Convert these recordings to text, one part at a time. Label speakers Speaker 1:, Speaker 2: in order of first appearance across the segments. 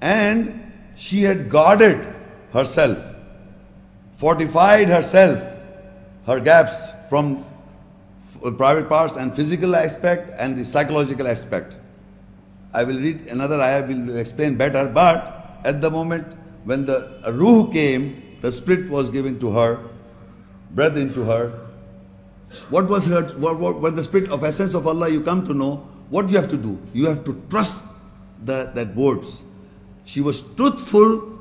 Speaker 1: And she had guarded herself, fortified herself, her gaps from private parts and physical aspect and the psychological aspect. I will read another ayah, will explain better, but at the moment when the ruh came, the spirit was given to her, breath into her. What was her, when the spirit of essence of Allah you come to know, what you have to do? You have to trust that words. She was truthful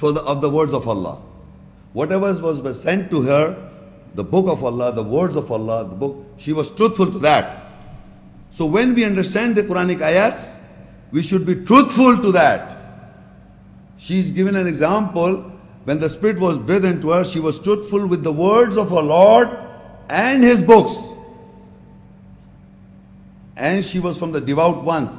Speaker 1: of the words of Allah. Whatever was sent to her, the book of Allah, the words of Allah, the book, she was truthful to that. So when we understand the Quranic ayahs, we should be truthful to that. She is given an example. When the spirit was breathed into her, she was truthful with the words of her Lord and His books. And she was from the devout ones.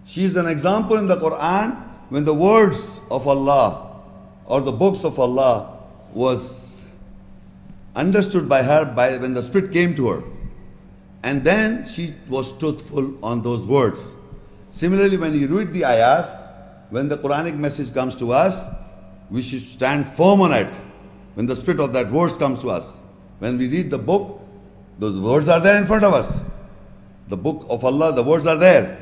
Speaker 1: She is an example in the Quran when the words of Allah or the books of Allah was understood by her when the spirit came to her. And then she was truthful on those words. Similarly, when you read the ayahs, when the Quranic message comes to us, we should stand firm on it. When the spirit of that words comes to us. When we read the book, those words are there in front of us. The book of Allah, the words are there.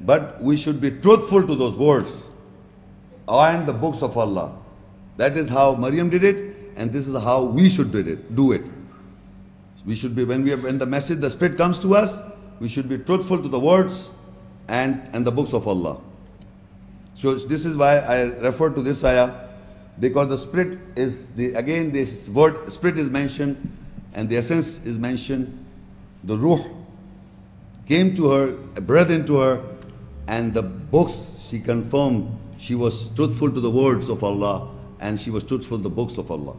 Speaker 1: But we should be truthful to those words and the books of Allah. That is how Maryam did it, and this is how we should do it. We should be, when the message, the spirit comes to us, we should be truthful to the words and the books of Allah. So this is why I refer to this ayah, because the spirit is, again this word spirit is mentioned and the essence is mentioned. The ruh came to her, breathed into her, and the books, she confirmed she was truthful to the words of Allah and she was truthful to the books of Allah.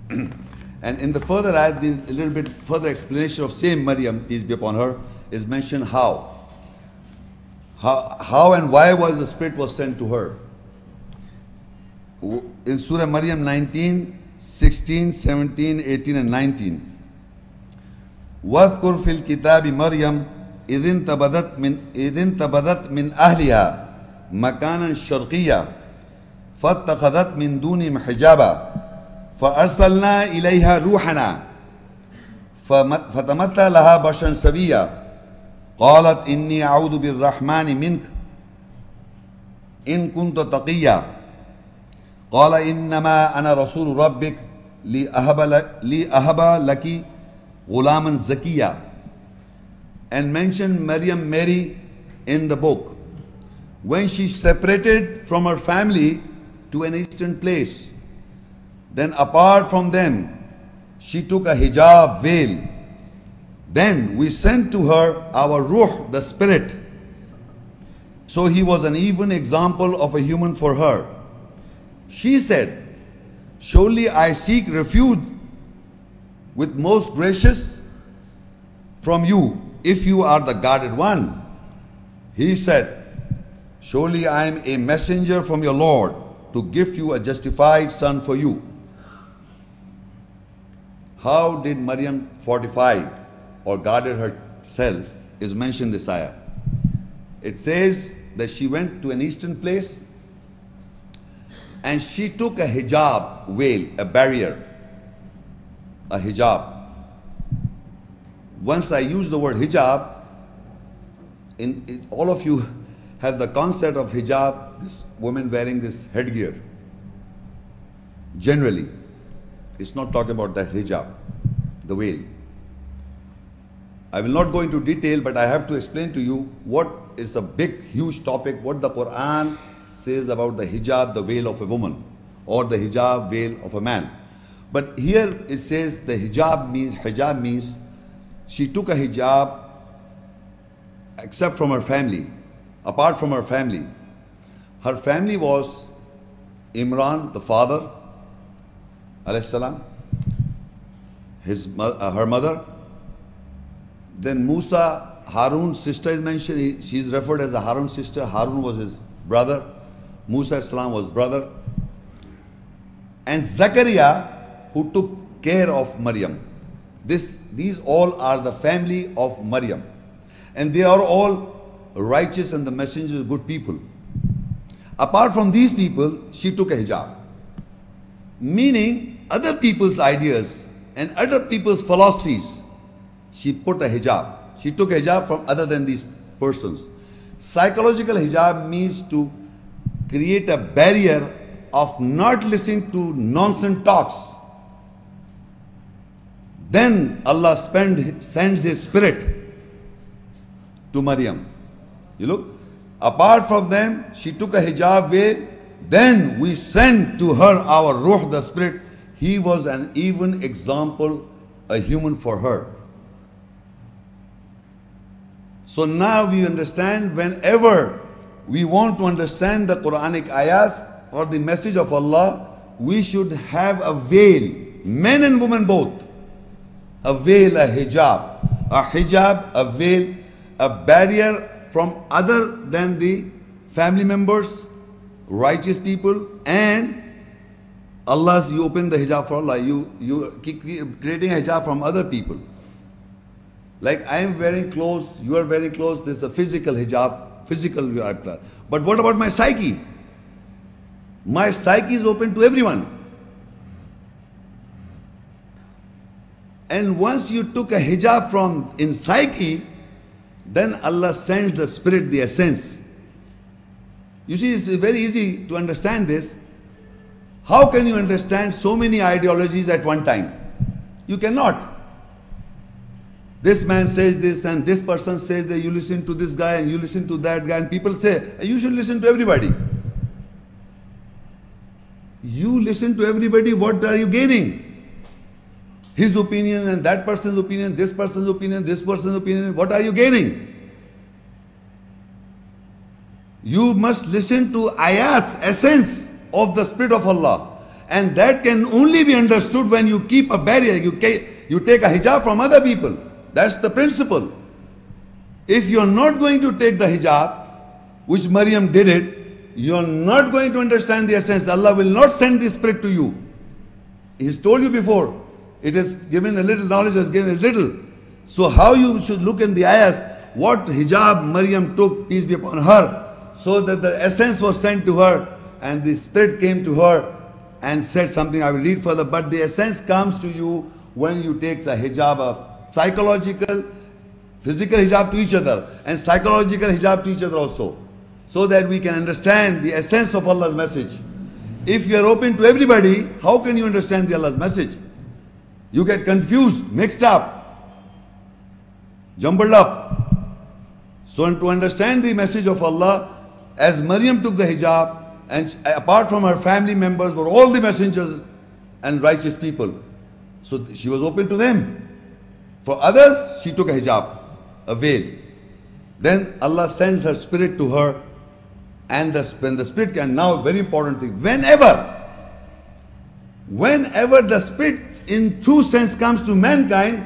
Speaker 1: And in the further ayat, a little bit further explanation of same Maryam, peace be upon her, is mentioned how and why was the spirit was sent to her. In Surah Maryam 19, 16, 17, 18 and 19. وَاذْكُرْ فِي الْكِتَابِ مَرْيَمْ إِذٍ تَبَذَتْ مِنْ أَهْلِهَا مَكَانًا شَرْقِيًّا فَاتَّخَذَتْ مِنْ دُونِهِمْ حِجَابًا فأرسلنا إليها روحنا فتمثل لها بشرا سويا قالت إني أعوذ بالرحمن منك إن كنت تقيا قال إنما أنا رسول ربك لأهب لك غلاما زكيا. And mention Maryam, Mary, in the book. When she separated from her family to an eastern place, then apart from them, she took a hijab veil. Then we sent to her our ruh, the spirit. So he was an even example of a human for her. She said, surely I seek refuge with most gracious from you, if you are the guarded one. He said, surely I am a messenger from your Lord to gift you a justified son for you. How did Maryam fortify or guarded herself is mentioned in this ayah. It says that she went to an eastern place and she took a hijab veil, a barrier, a hijab. Once I use the word hijab, all of you have the concept of hijab, this woman wearing this headgear. Generally, it's not talking about that hijab, the veil. I will not go into detail, but I have to explain to you what is a big, huge topic, what the Quran says about the hijab, the veil of a woman, or the hijab, veil of a man. But here it says the hijab means she took a hijab except from her family, apart from her family. Her family was Imran, the father, alayhi salam, her mother. Then Musa, Harun's sister is mentioned. She is referred as a Harun's sister. Harun was his brother. Musa salam was brother. And Zakaria, who took care of Maryam. These all are the family of Maryam. And they are all righteous and the messengers, good people. Apart from these people, she took a hijab. Meaning, other people's ideas and other people's philosophies, she put a hijab. She took a hijab from other than these persons. Psychological hijab means to create a barrier of not listening to nonsense talks. Then Allah sends His Spirit to Maryam. You look, apart from them, she took a hijab veil. Then we sent to her our Ruh, the Spirit. He was an even example, a human for her. So now we understand, whenever we want to understand the Quranic ayahs or the message of Allah, we should have a veil, men and women both. A veil, a hijab, a veil, a barrier from other than the family members, righteous people, and Allah's, you open the hijab for Allah, you keep creating a hijab from other people. Like I am wearing clothes, you are wearing clothes, this is a physical hijab, physical hijab. But what about my psyche? My psyche is open to everyone. And once you took a hijab from in psyche, then Allah sends the Spirit, the essence. You see, it's very easy to understand this. How can you understand so many ideologies at one time? You cannot. This man says this and this person says that you listen to this guy and you listen to that guy, and people say you should listen to everybody. You listen to everybody, what are you gaining? His opinion and that person's opinion, this person's opinion, this person's opinion, what are you gaining? You must listen to ayats, essence of the Spirit of Allah. And that can only be understood when you keep a barrier, you take a hijab from other people. That's the principle. If you're not going to take the hijab, which Maryam did it, you're not going to understand the essence. Allah will not send the Spirit to you. He's told you before. It is given a little, knowledge has given a little. So how you should look in the ayahs, what hijab Maryam took, peace be upon her, so that the essence was sent to her and the Spirit came to her and said something. I will read further, but the essence comes to you when you take a hijab of psychological, physical hijab to each other and psychological hijab to each other also, so that we can understand the essence of Allah's message. If you are open to everybody, how can you understand the Allah's message? You get confused, mixed up, jumbled up. So to understand the message of Allah, as Maryam took the hijab, and apart from her family members were all the messengers and righteous people. So she was open to them. For others, she took a hijab, a veil. Then Allah sends her Spirit to her, and when the Spirit can, now very important thing, whenever the Spirit in true sense comes to mankind,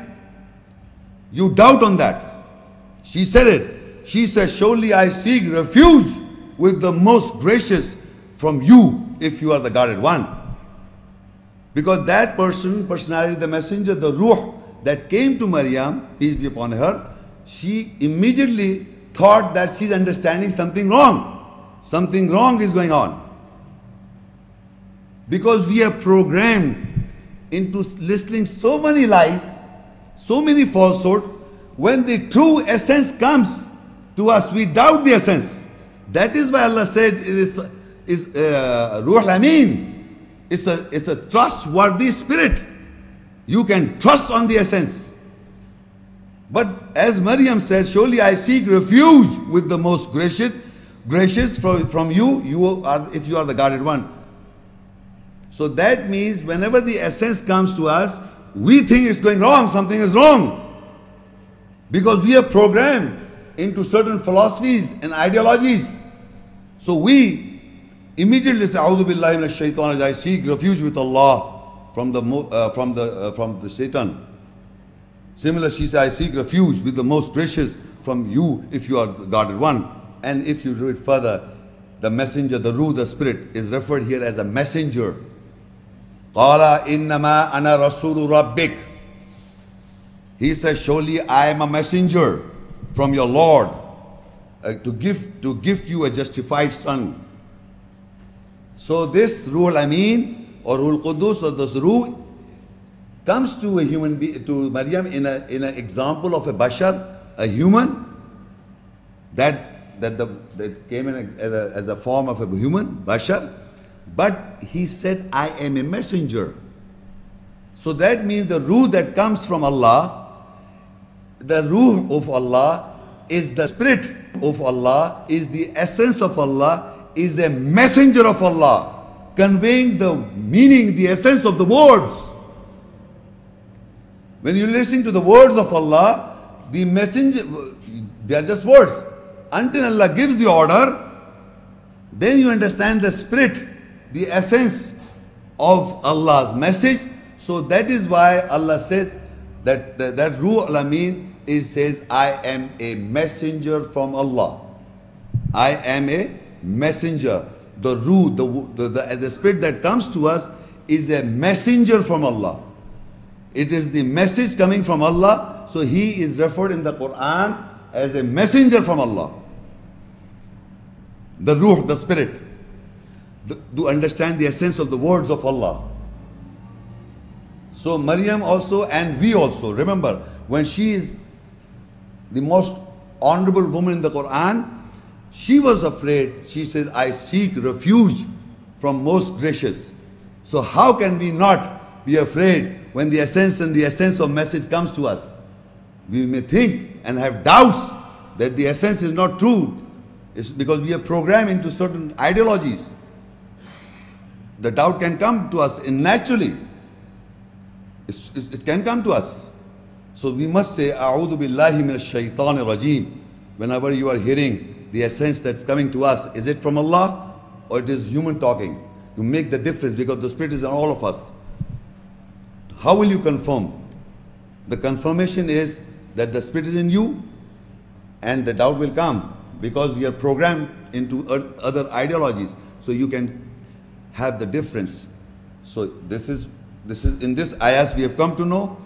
Speaker 1: you doubt on that. She said it. She said, surely I seek refuge with the most gracious from you, if you are the guarded one. Because that personality, the messenger, the Ruh that came to Maryam, peace be upon her, she immediately thought that she's understanding something wrong. Something wrong is going on. Because we are programmed into listening so many lies, so many falsehood. When the true essence comes to us, we doubt the essence. That is why Allah said it is Ruh Amin. It's a trustworthy spirit. You can trust on the essence. But as Maryam said, surely I seek refuge with the most gracious from you, if you are the guarded one. So that means whenever the essence comes to us, we think it's going wrong, something is wrong. Because we are programmed into certain philosophies and ideologies. So we immediately say, A'udhu billahi minash shaitan, I seek refuge with Allah from the Satan. Similar, she said, I seek refuge with the most gracious from you, if you are the guarded one. And if you read further, the messenger, the Ruh, the Spirit, is referred here as a messenger. Qala innama ana rasulu rabbik. He says, surely I am a messenger from your Lord to gift you a justified son. So this Ruh al-Amin or Ruh al-Qudus or this Ruh comes to a human being, to Maryam in an example of a bashar, a human that came in as a form of a human bashar, but he said, I am a messenger. So that means the Ruh that comes from Allah, the Ruh of Allah is the spirit of Allah, is the essence of Allah, is a messenger of Allah, conveying the meaning, the essence of the words. When you listen to the words of Allah, the messenger, they are just words. Until Allah gives the order, then you understand the spirit, the essence of Allah's message. So that is why Allah says that Ruh al-Amin says, I am a messenger from Allah. I am a messenger. The Ruh, the spirit that comes to us is a messenger from Allah. It is the message coming from Allah. So he is referred in the Quran as a messenger from Allah. The Ruh, the spirit, to understand the essence of the words of Allah. So Maryam also and we also, remember, when she is the most honorable woman in the Quran, she was afraid. She said, I seek refuge from most gracious. So how can we not be afraid when the essence and the essence of message comes to us? We may think and have doubts that the essence is not true. It's because we are programmed into certain ideologies. The doubt can come to us naturally. It can come to us. So we must say, A'udhu billahi minash shaitanir rajim. Whenever you are hearing the essence that's coming to us, is it from Allah or it is human talking? You make the difference because the Spirit is in all of us. How will you confirm? The confirmation is that the Spirit is in you and the doubt will come because we are programmed into other ideologies. So you can have the difference. So this is in this ayahs we have come to know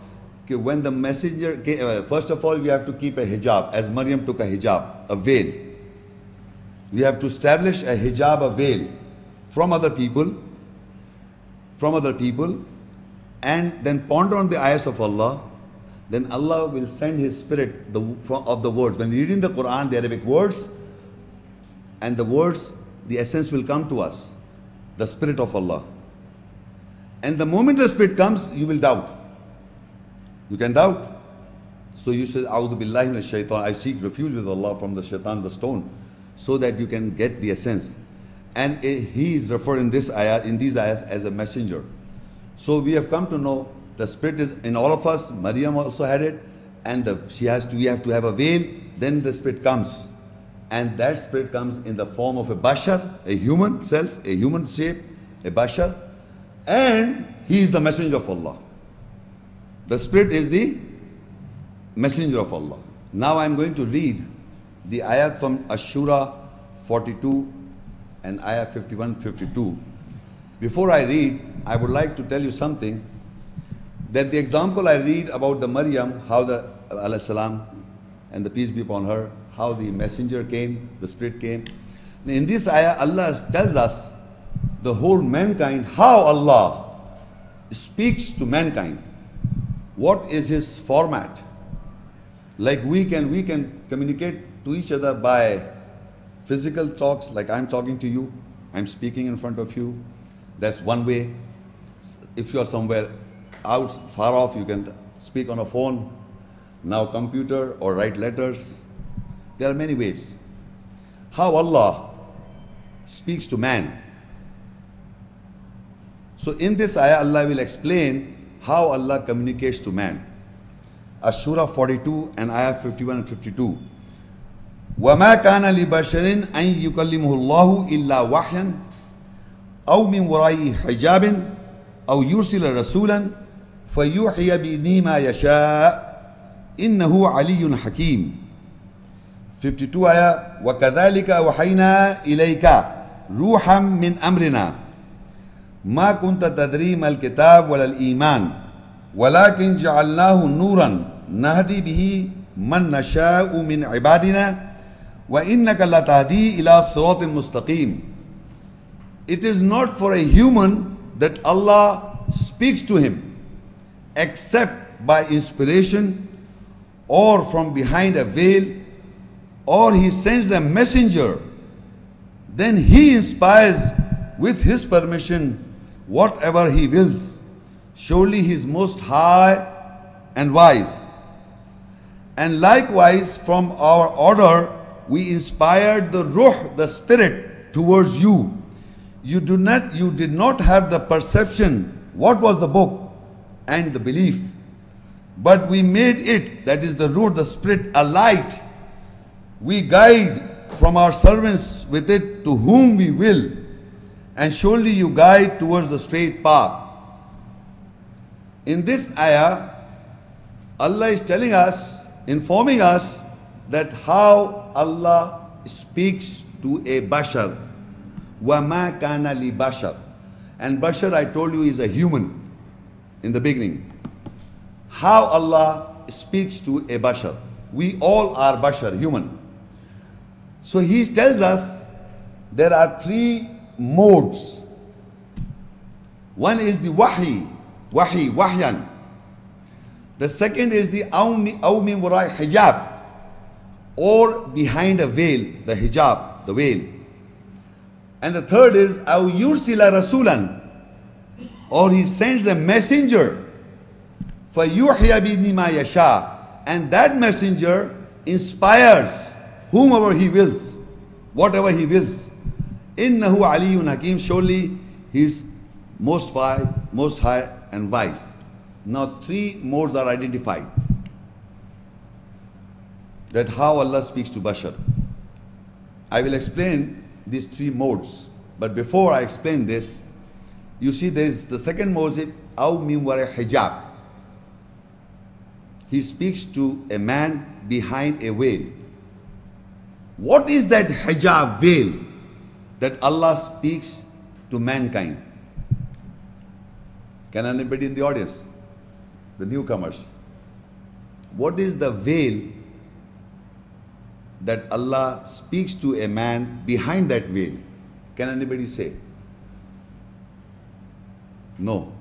Speaker 1: that when the messenger came, first of all we have to keep a hijab, as Maryam took a hijab, a veil. We have to establish a hijab, a veil from other people, and then ponder on the ayahs of Allah. Then Allah will send His Spirit of the words. When reading the Quran, the Arabic words, and the words, the essence will come to us, the Spirit of Allah. And the moment the Spirit comes, you will doubt. You can doubt. So you say, A'udhu billahi minash shaitan, I seek refuge with Allah from the shaitan, the stone, so that you can get the essence. And he is referred in this ayah, in these ayahs, as a messenger. So we have come to know the Spirit is in all of us. Maryam also had it, and we have to have a veil. Then the Spirit comes, and that Spirit comes in the form of a bashar, a human self, a human shape, a bashar, and he is the messenger of Allah. The Spirit is the messenger of Allah. Now I am going to read the ayat from Ashura 42 and ayah 51-52. Before I read, I would like to tell you something, that the example I read about the Maryam, how the alayhi salam and the peace be upon her, how the messenger came, the Spirit came. In this ayah, Allah tells us the whole mankind, how Allah speaks to mankind. What is His format? Like we can communicate to each other by physical talks, like I'm talking to you, I'm speaking in front of you. That's one way. If you are somewhere out, far off, you can speak on a phone. Now computer or write letters. There are many ways. How Allah speaks to man. So in this ayah, Allah will explain how Allah communicates to man. Ashura 42 and ayah 51 and 52. وَمَا كَانَ لِبَشَرٍ أَن يُكَلِّمُهُ اللَّهُ إِلَّا وَحْيًا أَوْ مِنْ وَرَاءِ حِجَابٍ أَوْ يُرْسِلَ رَسُولًا فَيُوحِيَ بِإِذْنِهِ مَا يَشَاءُ إِنَّهُ عَلِيٌّ حَكِيمٌ. 52 ayah. وَكَذَلِكَ أَوْحَيْنَا إِلَيْكَ رُوحًا مِنْ أَمْرِنَا ما كنت تدري ما الكتاب ولا الإيمان ولكن جعلناه نورا نهدي به من نشاء من عبادنا وإنك لتهدي إلى صراط مستقيم. it is not for a human that Allah speaks to him except by inspiration or from behind a veil, or he sends a messenger. Then he inspires with his permission whatever he wills. Surely he is most high and wise. And likewise from our order we inspired the Ruh, the Spirit, towards you. You did not have the perception what was the book and the belief, but we made it, that is the Ruh, the Spirit, a light. We guide from our servants with it to whom we will, and surely you guide towards the straight path. In this ayah, Allah is telling us, informing us that how Allah speaks to a bashar. وَمَا كَانَ لِبَشَرٍ. And bashar, I told you, is a human in the beginning. How Allah speaks to a bashar. We all are bashar, human. So he tells us there are three modes. One is the wahyan. The second is the awmi warai hijab, or behind a veil, the hijab, the veil. And the third is aw yursila rasulan, or he sends a messenger, fayuhya bi'idhni ma yasha, and that messenger inspires whomever he wills, whatever he wills. Innahu aliyyun hakim, surely he is most high and wise. Now three modes are identified, that how Allah speaks to bashar. I will explain these three modes, but before I explain this, you see there is the second mode, aw min wara hijab. He speaks to a man behind a veil. What is that hijab, veil, that Allah speaks to mankind? Can anybody in the audience? The newcomers. What is the veil that Allah speaks to a man behind that veil? Can anybody say? No.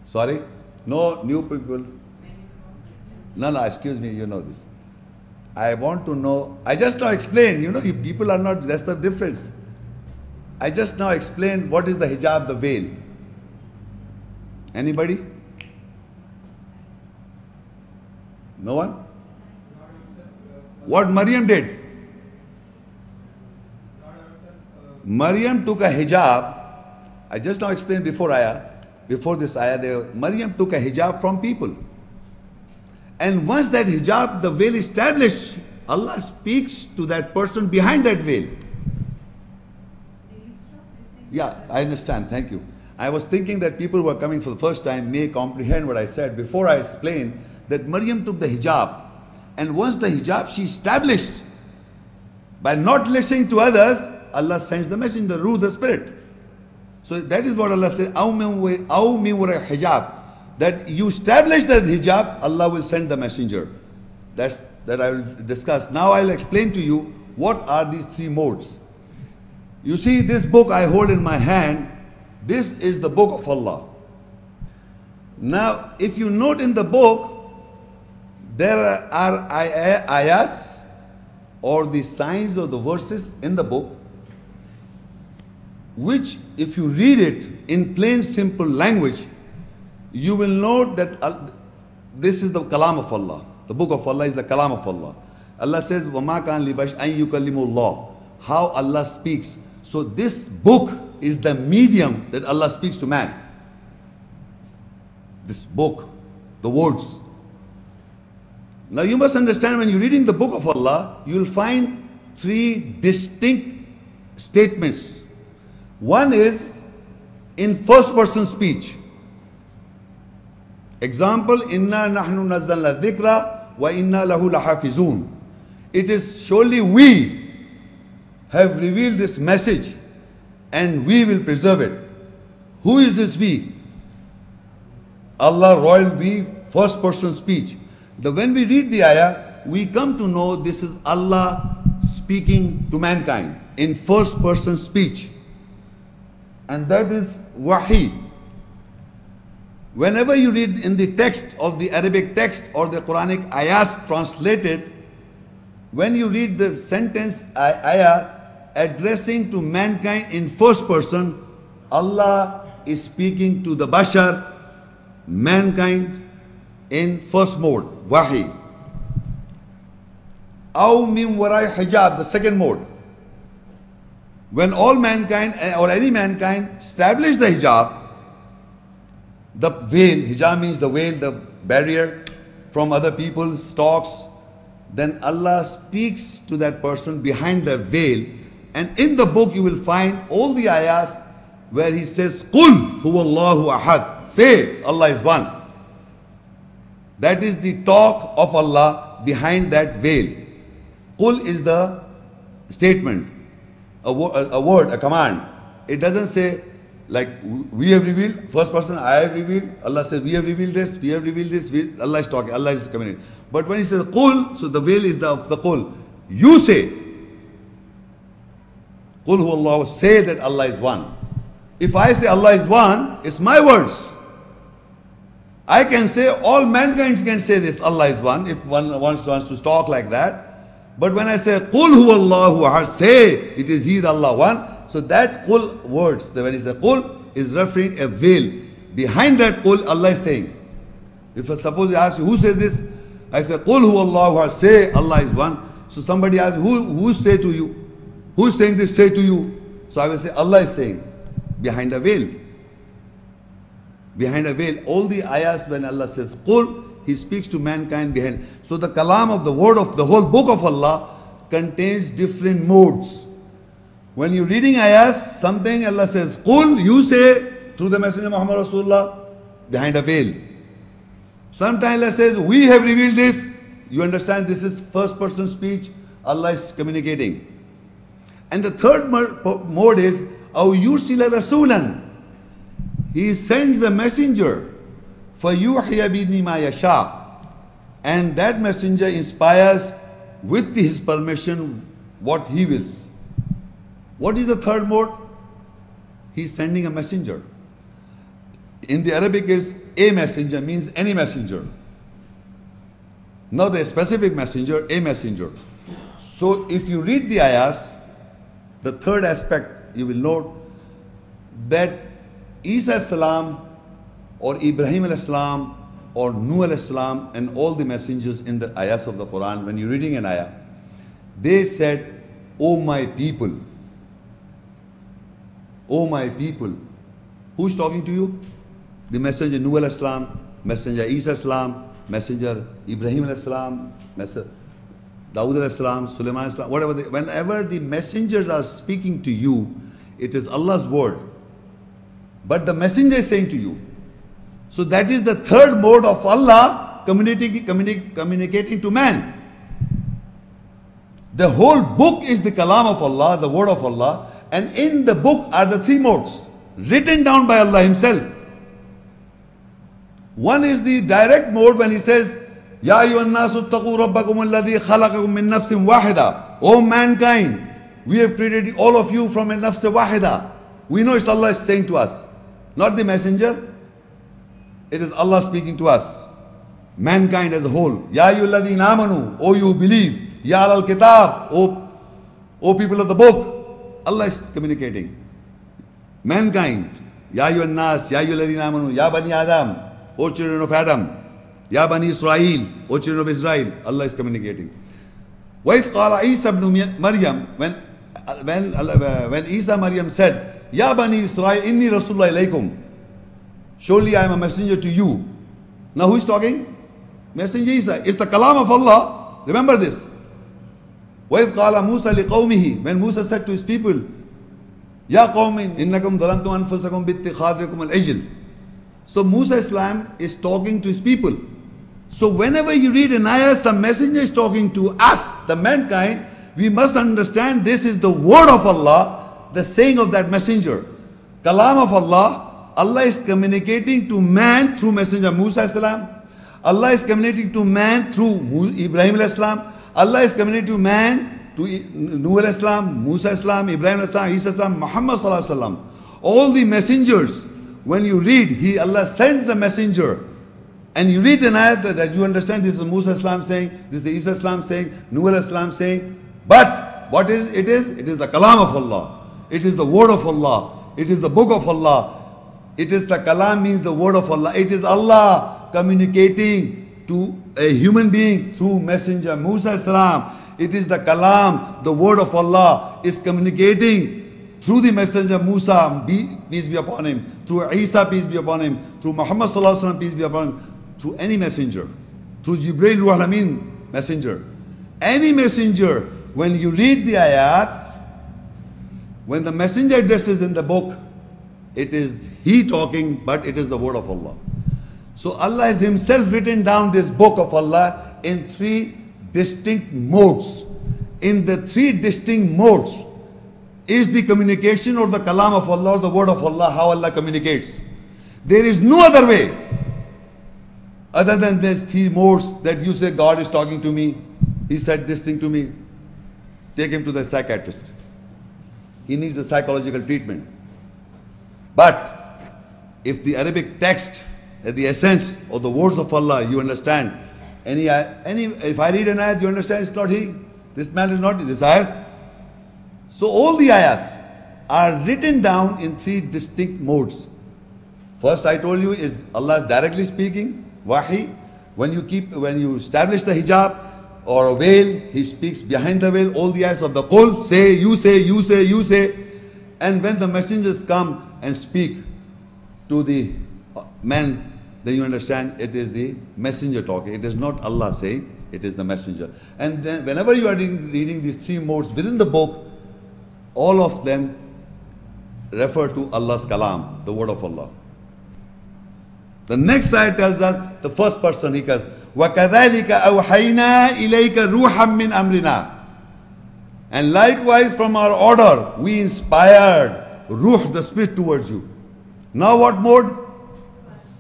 Speaker 1: Sorry? No new people? No, excuse me, you know this. I want to know, I just now explained, you know, if people are not, that's the difference. I just now explained what is the hijab, the veil. Anybody? No one? What Maryam did? Maryam took a hijab. I just now explained before this ayah, Maryam took a hijab from people. And once that hijab, the veil established, Allah speaks to that person behind that veil. Yeah, I understand. Thank you. I was thinking that people who are coming for the first time may comprehend what I said. Before I explained that Maryam took the hijab, and once the hijab she established, by not listening to others, Allah sends the messenger, the Ruh, the Spirit. So that is what Allah says, aw min wara hijab. That you establish that hijab, Allah will send the messenger. That I will discuss. Now I will explain to you what are these three modes. You see this book I hold in my hand, this is the book of Allah. Now if you note in the book, there are ayahs, or the signs or the verses in the book, which if you read it in plain simple language, you will note that this is the kalam of Allah. The book of Allah is the kalam of Allah. Allah says, وَمَا كَانَ لِبَشَرٍ أَن يُكَلِّمُ اللَّهُ. How Allah speaks. So this book is the medium that Allah speaks to man. This book, the words. Now you must understand, when you're reading the book of Allah, you will find three distinct statements. One is in first person speech. Example, inna nahnu nazzalna dhikra wa inna lahu lahafizun. It is surely we have revealed this message and we will preserve it. Who is this we? Allah, royal we, first person speech. When we read the ayah, we come to know this is Allah speaking to mankind in first person speech. and that is wahi. Whenever you read in the text of the Arabic text or the Quranic ayahs translated, when you read the sentence ayah addressing to mankind in first person, Allah is speaking to the bashar, mankind, in first mode, wahi. Aw min warai hijab, the second mode. When all mankind or any mankind establish the hijab, the veil, hijab means the veil, the barrier from other people's talks, then Allah speaks to that person behind the veil. And in the book you will find all the ayahs where he says, Qul huwallahu ahad. Say, Allah is one. That is the talk of Allah behind that veil. Qul is the statement, a word, a command. It doesn't say like we have revealed, first person I have revealed. Allah says we have revealed this, we have revealed this. Allah is talking, Allah is communicating. But when he says Qul, so the veil is the Qul. You say, Qul huwallahu, say that Allah is one. If I say Allah is one, it's my words. I can say, all mankind can say this, Allah is one, if one wants to talk like that. But when I say, Qul huwallahu ahad, say, it is He, the Allah, one. So that Qul words, when he says Qul, is referring a veil. Behind that Qul, Allah is saying. If suppose I ask you, who says this? I say, Qul huwallahu ahad, say, Allah is one. So somebody asks, who say to you? Who is saying this, say to you? So I will say, Allah is saying, behind a veil. Behind a veil. All the ayahs when Allah says Qul, He speaks to mankind behind. So the kalam of the word of the whole book of Allah contains different modes. When you're reading ayahs, something Allah says Qul, you say through the Messenger Muhammad Rasulullah, behind a veil. Sometimes Allah says, we have revealed this. You understand this is first person speech. Allah is communicating. And the third mode is, أَوْ يُرْسِلَ رَسُولًا. He sends a messenger. فَيُوحِيَ بِإِذْنِ مَا يَشَاءُ. And that messenger inspires with his permission what he wills. What is the third mode? He's sending a messenger. In the Arabic is a messenger, means any messenger. Not a specific messenger, a messenger. So if you read the ayahs, the third aspect you will note that Isa salam or Ibrahim salam or Nuh salam and all the messengers in the ayahs of the Quran, when you're reading an ayah, they said, O my people. O my people. Who's talking to you? The messenger Nuh salam, messenger Isa salam, messenger Ibrahim salam, messenger Dawood salam, Sulaiman salam, whatever. Whenever the messengers are speaking to you, it is Allah's word. But the messenger is saying to you. So that is the third mode of Allah communicating to man. The whole book is the kalam of Allah, the word of Allah. And in the book are the three modes written down by Allah Himself. One is the direct mode when He says, Ya ayyuhan nasu ttaqu rabbakum alladhi khalaqakum min nafsin wahida. O mankind, we have created all of you from a nafs wahida. We know it's Allah is saying to us, not the messenger. It is Allah speaking to us, mankind as a whole. Ya ayyuhalladhina amanu, O you believe. Ya al kitab, O people of the book. Allah is communicating. Mankind. Ya ayyuhan nas, ya ayyuhalladhina amanu, ya bani Adam, O children of Adam. Ya bani Israel, O children of Israel. Allah is communicating. وَإِذْ قَالَ عِيسَى ibn Maryam, when Isa Maryam said, Ya bani Israel, inni Rasulullah ilaykum. Surely I am a messenger to you. Now who is talking? Messenger Isa. It's the kalam of Allah. Remember this. وَإِذْ قَالَ مُوسَى لِقَوْمِهِ. When Musa said to his people, Ya qawmin, innakum dhalamtum anfusakum bittikhadhikum al-ijl. So Musa Islam is talking to his people. So whenever you read an ayah, some messenger is talking to us, the mankind, we must understand this is the word of Allah, the saying of that messenger. Kalam of Allah. Allah is communicating to man through messenger Musa Islam. Allah is communicating to man through Ibrahim Islam. Allah is communicating to man to Nuh Islam, Musa Islam, Ibrahim Islam, Isa Islam, Muhammad Sallallahu Alaihi Wasallam. All the messengers, when you read, Allah sends a messenger. And you read an ayat that you understand this is Musa Islam saying, this is Isa Islam saying, Nuh Islam saying. But what is it is? It is the kalam of Allah. It is the word of Allah. It is the book of Allah. It is the kalam means the word of Allah. It is Allah communicating to a human being through messenger Musa Islam. It is the kalam, the word of Allah is communicating through the messenger Musa, peace be upon him, through Isa, peace be upon him, through Muhammad sallallahu alaihi wasallam, peace be upon him, through any messenger, through Jibreel Ruh Al-Amin messenger. Any messenger, when you read the ayats, when the messenger addresses in the book, it is he talking, but it is the word of Allah. So Allah has himself written down this book of Allah in 3 distinct modes. In the 3 distinct modes is the communication or the kalam of Allah or the word of Allah, how Allah communicates. There is no other way other than these 3 modes that you say God is talking to me, he said this thing to me. Take him to the psychiatrist. He needs a psychological treatment. But if the Arabic text, the essence of the words of Allah, you understand. If I read an ayat, you understand it's not he. This man is not this ayat. So all the ayats are written down in 3 distinct modes. First, I told you, is Allah directly speaking, wahi. When you establish the hijab or a veil, he speaks behind the veil. All the ayats of the qul, say, you say, you say, you say. And when the messengers come and speak to the men, then you understand it is the messenger talking. It is not Allah saying, it is the messenger. And then whenever you are reading these 3 modes within the book, all of them refer to Allah's kalam, the word of Allah. The next ayat tells us, the first person, he says, وَكَذَلِكَ أَوْحَيْنَا إِلَيْكَ رُوحًا مِّنْ أَمْرِنَا. And likewise from our order, we inspired ruh, the spirit, towards you. Now what mode?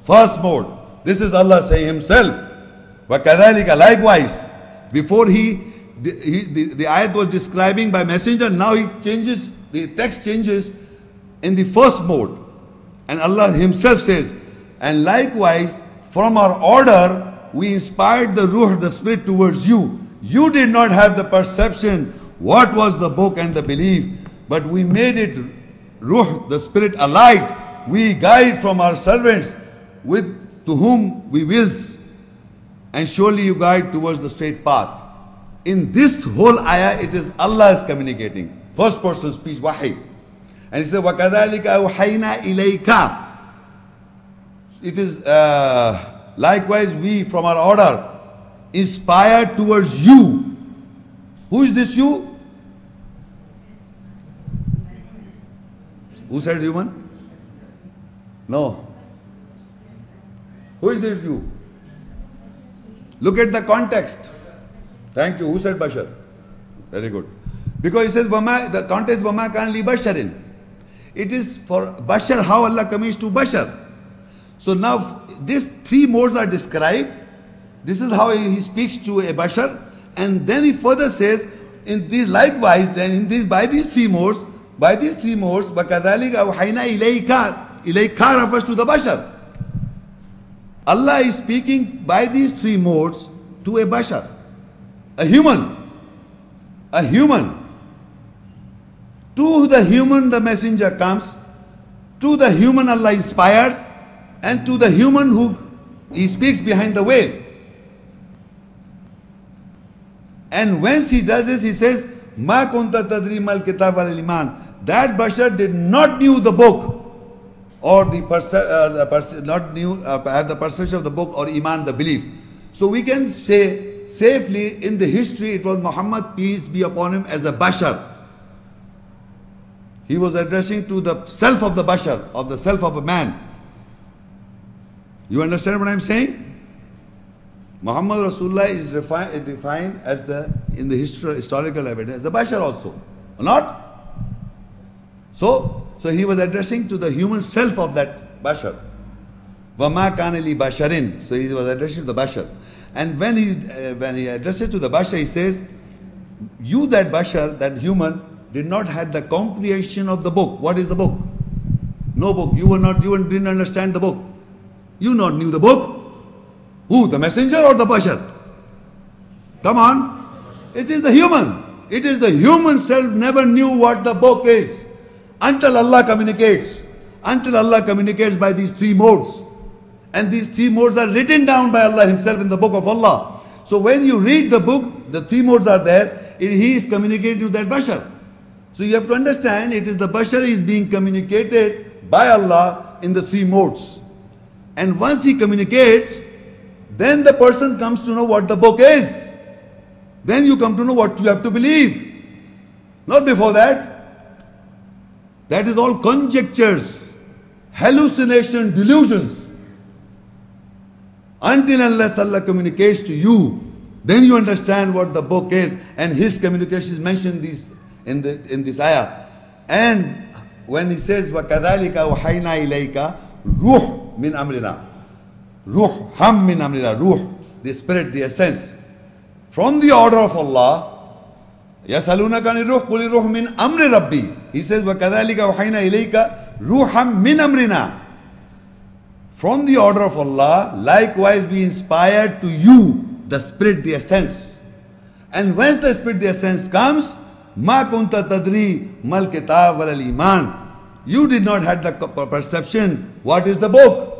Speaker 1: First mode. This is Allah saying himself. وَكَذَلِكَ, likewise. Before the ayat was describing by messenger, now he changes, the text changes in the first mode. And Allah himself says, and likewise from our order, we inspired the ruh, the spirit, towards you. You did not have the perception what was the book and the belief, but we made it ruh, the spirit, a light. We guide from our servants to whom we wills, and surely you guide towards the straight path. In this whole ayah, it is Allah is communicating. First person speech, wahi. And he said, وَكَذَلِكَ أَوْحَيْنَا إِلَيْكَ. It is likewise we from our order inspired towards you. Who is this you? Who said human? No. Who is it you? Look at the context. Thank you. Who said Bashar? Very good. Because he says, the context, وَمَا كَانَ لِبَشَرٍ. It is for Bashar, how Allah comes to Bashar. So now these 3 modes are described. This is how he speaks to a Bashar. And then he further says, in these likewise, then by these 3 modes, وَكَذَلِكَ أَوْحَيْنَا إِلَيْكَ. إِلَيْكَ refers to the Bashar. Allah is speaking by these 3 modes to a Bashar, a human. A human. To the human the messenger comes, to the human Allah inspires, and to the human who he speaks behind the veil. And once he does this, he says, مَا كُنْتَ تَدْرِي مَا الْكِتَابَ وَالْإِيمَانِ. That Bashar did not knew the book, or have the perception of the book or iman, the belief. So we can say safely in the history it was Muhammad, peace be upon him, as a Bashar. He was addressing to the self of the Bashar, of the self of a man. You understand what I'm saying? Muhammad Rasulullah is defined as in the historical evidence as a Bashar also. Or not? So he was addressing to the human self of that Bashar. وَمَا كَانَ لِي بَشَرٍ. So he was addressing to the Bashar. And when he addresses to the Bashar, he says, you that Bashar, that human, did not have the comprehension of the book. What is the book? No book. You didn't understand the book. You not knew the book. Who? The messenger or the bashar? Come on. It is the human. It is the human self never knew what the book is until Allah communicates. Until Allah communicates by these three modes. And these three modes are written down by Allah Himself in the book of Allah. So when you read the book, the three modes are there. He is communicating to that bashar. So you have to understand, it is the bashar is being communicated by Allah in the three modes. And once he communicates, then the person comes to know what the book is. Then you come to know what you have to believe. Not before that. That is all conjectures, hallucination, delusions. Until unless Allah communicates to you, then you understand what the book is. And His communication is mentioned in this ayah. And when He says, وَكَذَلِكَ وَحَيْنَا إِلَيْكَ ruh min amrina. Ruh, ham min amrina. Ruh, the spirit, the essence. From the order of Allah, يَسَأَلُونَكَ عَنِ الرُّوحِ قُلِ الرُّوحُ مِنْ أَمْرِ رَبِّي. He says, وَكَذَلِكَ وَحَيْنَا إِلَيْكَ رُوحًا مِنْ أَمْرِنَا. From the order of Allah, likewise we inspired to you the spirit, the essence. And once the spirit, the essence comes, مَا كُنْتَ تَدْرِي مَا الْكِتَابُ وَلَا الْإِيمَانُ. You did not have the perception what is the book.